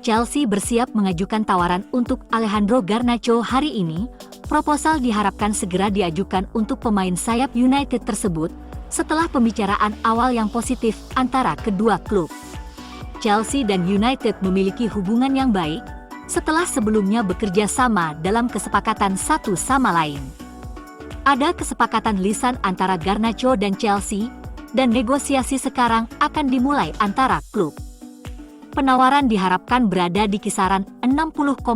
Chelsea bersiap mengajukan tawaran untuk Alejandro Garnacho hari ini. Proposal diharapkan segera diajukan untuk pemain sayap United tersebut setelah pembicaraan awal yang positif antara kedua klub. Chelsea dan United memiliki hubungan yang baik setelah sebelumnya bekerja sama dalam kesepakatan satu sama lain. Ada kesepakatan lisan antara Garnacho dan Chelsea, dan negosiasi sekarang akan dimulai antara klub. Penawaran diharapkan berada di kisaran 60,5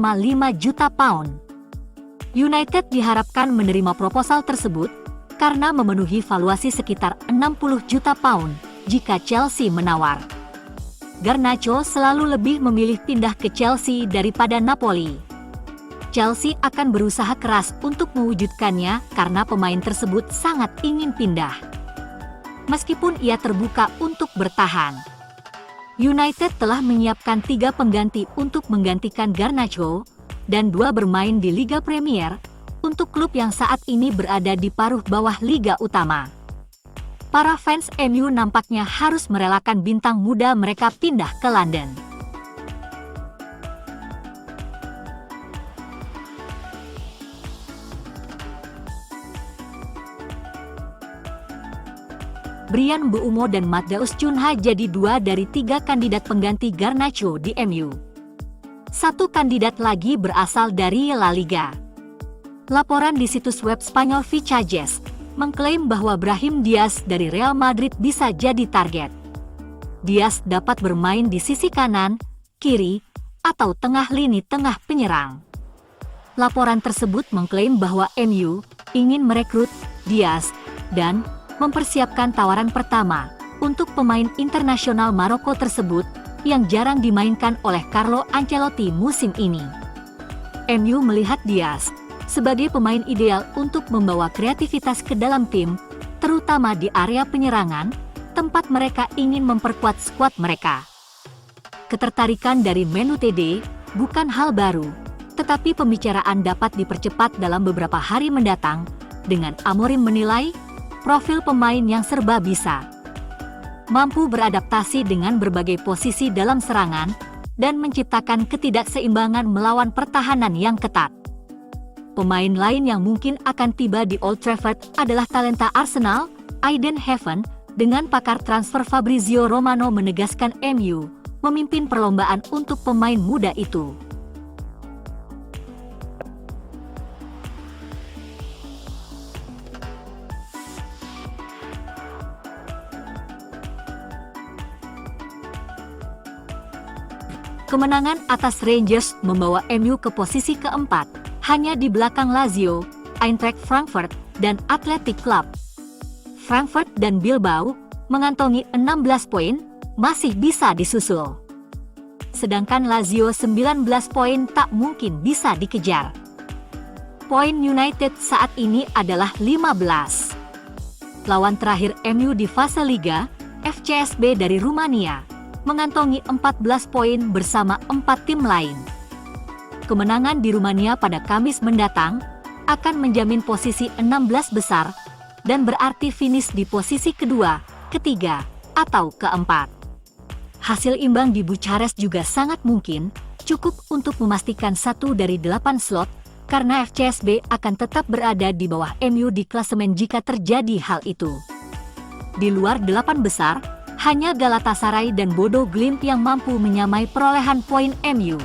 juta pound. United diharapkan menerima proposal tersebut karena memenuhi valuasi sekitar 60 juta pound jika Chelsea menawar. Garnacho selalu lebih memilih pindah ke Chelsea daripada Napoli. Chelsea akan berusaha keras untuk mewujudkannya karena pemain tersebut sangat ingin pindah. Meskipun ia terbuka untuk bertahan. United telah menyiapkan 3 pengganti untuk menggantikan Garnacho, dan 2 bermain di Liga Premier, untuk klub yang saat ini berada di paruh bawah Liga Utama. Para fans MU nampaknya harus merelakan bintang muda mereka pindah ke London. Bryan Mbeumo dan Matheus Cunha jadi 2 dari 3 kandidat pengganti Garnacho di MU. 1 kandidat lagi berasal dari La Liga. Laporan di situs web Spanyol Fichajes mengklaim bahwa Brahim Diaz dari Real Madrid bisa jadi target. Diaz dapat bermain di sisi kanan, kiri, atau tengah lini tengah penyerang. Laporan tersebut mengklaim bahwa MU ingin merekrut Diaz dan mempersiapkan tawaran pertama untuk pemain internasional Maroko tersebut yang jarang dimainkan oleh Carlo Ancelotti musim ini. MU melihat Diaz sebagai pemain ideal untuk membawa kreativitas ke dalam tim, terutama di area penyerangan, tempat mereka ingin memperkuat skuad mereka. Ketertarikan dari Man Utd bukan hal baru, tetapi pembicaraan dapat dipercepat dalam beberapa hari mendatang, dengan Amorim menilai profil pemain yang serba bisa, mampu beradaptasi dengan berbagai posisi dalam serangan, dan menciptakan ketidakseimbangan melawan pertahanan yang ketat. Pemain lain yang mungkin akan tiba di Old Trafford adalah talenta Arsenal, Aiden Heaven, dengan pakar transfer Fabrizio Romano menegaskan MU memimpin perlombaan untuk pemain muda itu. Kemenangan atas Rangers membawa MU ke posisi keempat, hanya di belakang Lazio, Eintracht Frankfurt, dan Athletic Club. Frankfurt dan Bilbao mengantongi 16 poin, masih bisa disusul. Sedangkan Lazio 19 poin tak mungkin bisa dikejar. Poin United saat ini adalah 15. Lawan terakhir MU di fase Liga, FCSB dari Rumania, mengantongi 14 poin bersama 4 tim lain. Kemenangan di Rumania pada Kamis mendatang akan menjamin posisi 16 besar dan berarti finish di posisi kedua, ketiga, atau keempat. Hasil imbang di Bucharest juga sangat mungkin, cukup untuk memastikan 1 dari 8 slot, karena FCSB akan tetap berada di bawah MU di klasemen jika terjadi hal itu. Di luar 8 besar, hanya Galatasaray dan Bodo Glimt yang mampu menyamai perolehan poin MU.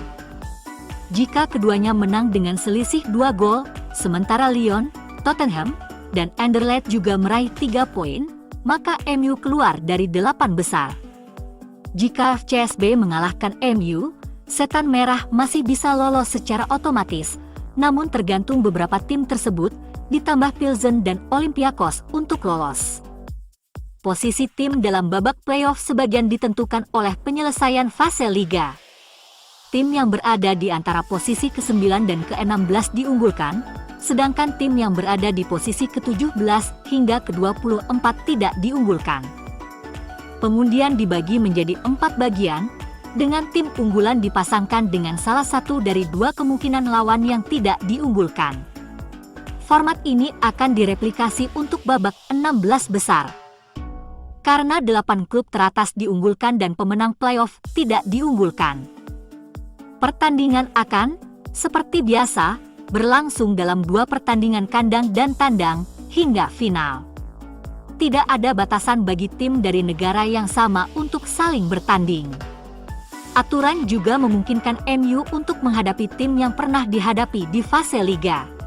Jika keduanya menang dengan selisih 2 gol, sementara Lyon, Tottenham, dan Anderlecht juga meraih 3 poin, maka MU keluar dari 8 besar. Jika FCSB mengalahkan MU, Setan Merah masih bisa lolos secara otomatis, namun tergantung beberapa tim tersebut, ditambah Pilsen dan Olympiakos untuk lolos. Posisi tim dalam babak playoff sebagian ditentukan oleh penyelesaian fase Liga. Tim yang berada di antara posisi ke-9 dan ke-16 diunggulkan, sedangkan tim yang berada di posisi ke-17 hingga ke-24 tidak diunggulkan. Pengundian dibagi menjadi 4 bagian, dengan tim unggulan dipasangkan dengan salah satu dari 2 kemungkinan lawan yang tidak diunggulkan. Format ini akan direplikasi untuk babak 16 besar. Karena 8 klub teratas diunggulkan dan pemenang playoff tidak diunggulkan. Pertandingan akan, seperti biasa, berlangsung dalam 2 pertandingan kandang dan tandang, hingga final. Tidak ada batasan bagi tim dari negara yang sama untuk saling bertanding. Aturan juga memungkinkan MU untuk menghadapi tim yang pernah dihadapi di fase Liga.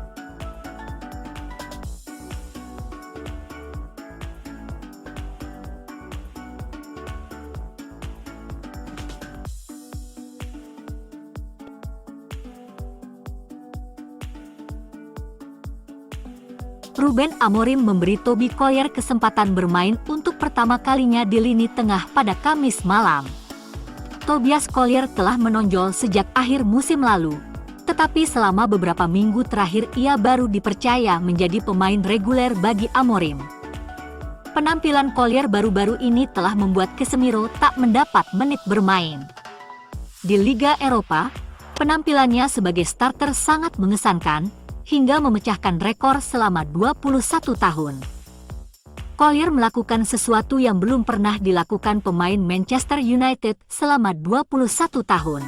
Ruben Amorim memberi Toby Collier kesempatan bermain untuk pertama kalinya di lini tengah pada Kamis malam. Tobias Collier telah menonjol sejak akhir musim lalu, tetapi selama beberapa minggu terakhir ia baru dipercaya menjadi pemain reguler bagi Amorim. Penampilan Collier baru-baru ini telah membuat Casemiro tak mendapat menit bermain. Di Liga Eropa, penampilannya sebagai starter sangat mengesankan, hingga memecahkan rekor selama 21 tahun. Collier melakukan sesuatu yang belum pernah dilakukan pemain Manchester United selama 21 tahun.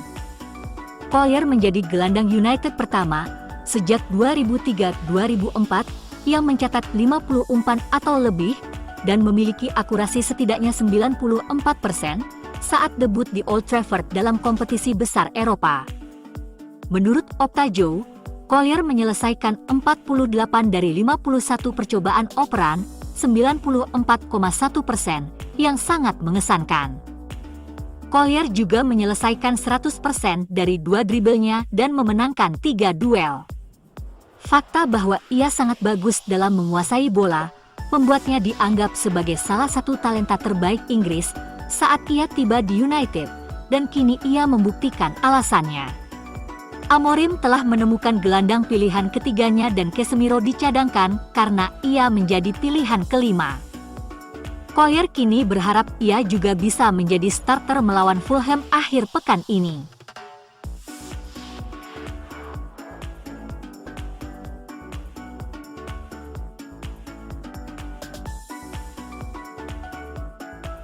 Collier menjadi gelandang United pertama sejak 2003-2004 yang mencatat 50 umpan atau lebih dan memiliki akurasi setidaknya 94% saat debut di Old Trafford dalam kompetisi besar Eropa. Menurut Opta Joe, Collier menyelesaikan 48 dari 51 percobaan operan, 94,1%, yang sangat mengesankan. Collier juga menyelesaikan 100% dari 2 dribblenya dan memenangkan 3 duel. Fakta bahwa ia sangat bagus dalam menguasai bola, membuatnya dianggap sebagai salah satu talenta terbaik Inggris saat ia tiba di United, dan kini ia membuktikan alasannya. Amorim telah menemukan gelandang pilihan ketiganya dan Casemiro dicadangkan karena ia menjadi pilihan kelima. Collier kini berharap ia juga bisa menjadi starter melawan Fulham akhir pekan ini.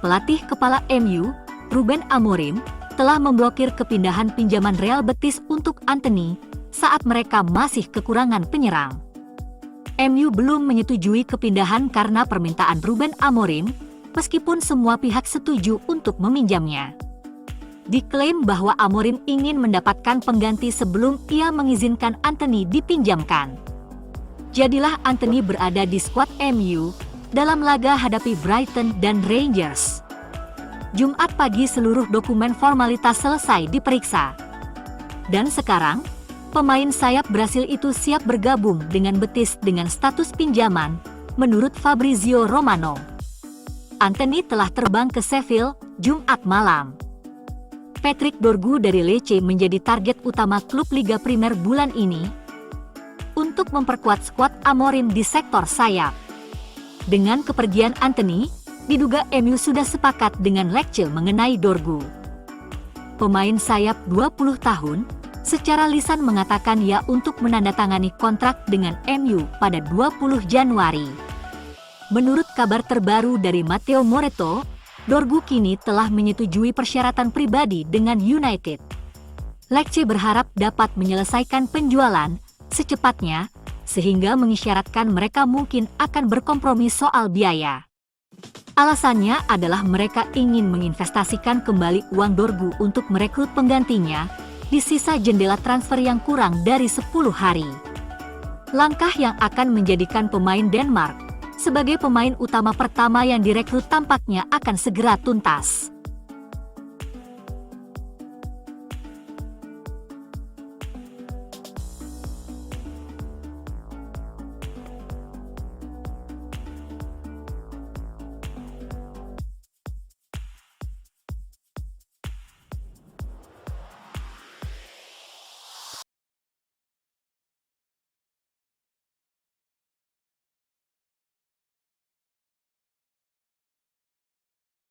Pelatih kepala MU, Ruben Amorim, telah memblokir kepindahan pinjaman Real Betis untuk Antony saat mereka masih kekurangan penyerang. MU belum menyetujui kepindahan karena permintaan Ruben Amorim, meskipun semua pihak setuju untuk meminjamnya. Diklaim bahwa Amorim ingin mendapatkan pengganti sebelum ia mengizinkan Antony dipinjamkan. Jadilah Antony berada di skuad MU dalam laga hadapi Brighton dan Rangers. Jumat pagi seluruh dokumen formalitas selesai diperiksa. Dan sekarang, pemain sayap Brasil itu siap bergabung dengan Betis dengan status pinjaman, menurut Fabrizio Romano. Antony telah terbang ke Sheffield, Jumat malam. Patrick Dorgu dari Lecce menjadi target utama klub Liga Primer bulan ini untuk memperkuat skuad Amorim di sektor sayap. Dengan kepergian Antony, diduga MU sudah sepakat dengan Lecce mengenai Dorgu. Pemain sayap 20 tahun, secara lisan mengatakan ya untuk menandatangani kontrak dengan MU pada 20 Januari. Menurut kabar terbaru dari Matteo Moretto, Dorgu kini telah menyetujui persyaratan pribadi dengan United. Lecce berharap dapat menyelesaikan penjualan secepatnya, sehingga mengisyaratkan mereka mungkin akan berkompromi soal biaya. Alasannya adalah mereka ingin menginvestasikan kembali uang Dorgu untuk merekrut penggantinya di sisa jendela transfer yang kurang dari 10 hari. Langkah yang akan menjadikan pemain Denmark sebagai pemain utama pertama yang direkrut tampaknya akan segera tuntas.